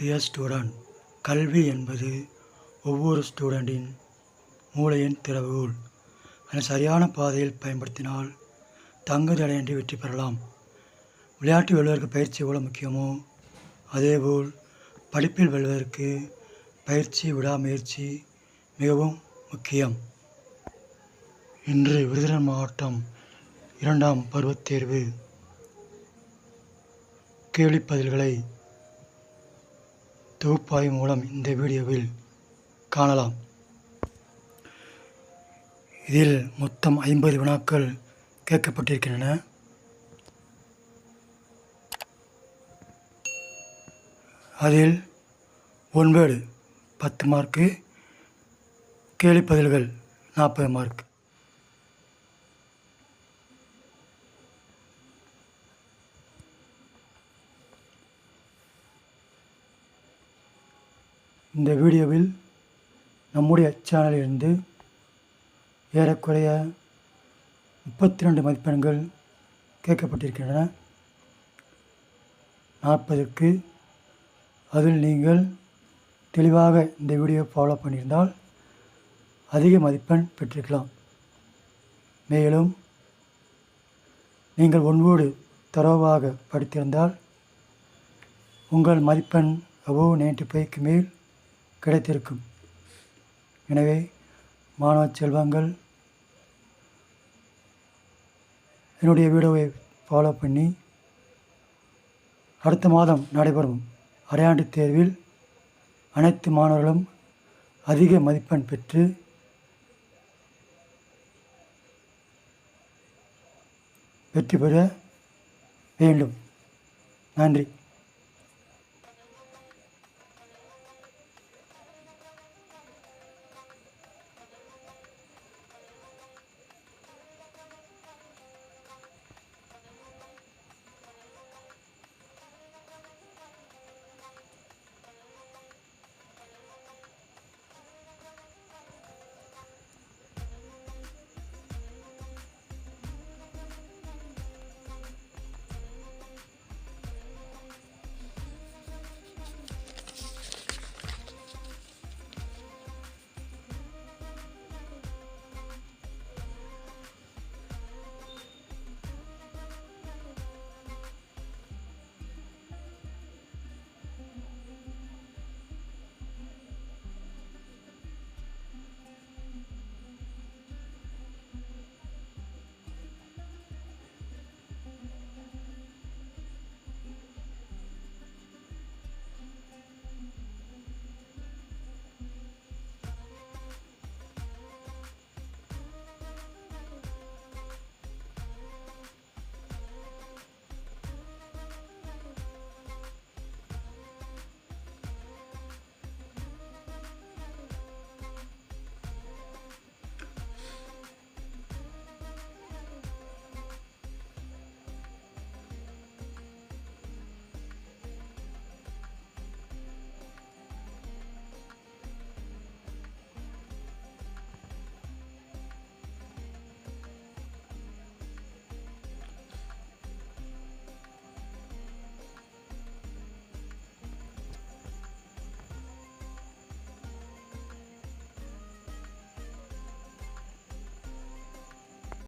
Dear student, கல்வி என்பது ஒவ்வொரு ஸ்டூடெண்டின் மூளையின் திறவுகோல். அதை சரியான பாதையில் பயன்படுத்தினால் தங்குதடையின்றி வெற்றி பெறலாம். விளையாட்டு வெல்வதற்கு பயிற்சி எவ்வளவு முக்கியமோ அதேபோல் படிப்பில் வெல்வதற்கு பயிற்சி, விடாமுயற்சி மிகவும் முக்கியம். இன்று விருதுநகர் மாவட்டம் 2ஆம் பருவத் தேர்வு கேள்விப் பதில்களை தொகுப்பாய்வு மூலம் இந்த வீடியோவில் காணலாம். இதில் மொத்தம் 50 வினாக்கள் கேட்கப்பட்டிருக்கின்றன. அதில் ஒன்வேர்டு 10 மார்க்கு, கேள்வி பதில்கள் 40 மார்க். இந்த வீடியோவில் நம்முடைய சேனலிலிருந்து ஏறக்குறைய 32 மதிப்பெண்கள் கேட்கப்பட்டிருக்கின்றன. 40க்கு அதில் நீங்கள் தெளிவாக இந்த வீடியோ ஃபாலோ பண்ணியிருந்தால் அதிக மதிப்பெண் பெற்றிருக்கலாம். மேலும் நீங்கள் ஒன்வோடு தரோவாக படித்திருந்தால் உங்கள் மதிப்பெண் above 95க்கு மேல் கிடைத்திருக்கும். எனவே மாணவ செல்வங்கள் என்னுடைய வீடியோவை ஃபாலோ பண்ணி அடுத்த மாதம் நடைபெறும் அரையாண்டு தேர்வில் அனைத்து மாணவர்களும் அதிக மதிப்பெண் பெற்று வெற்றி பெற வேண்டும். நன்றி.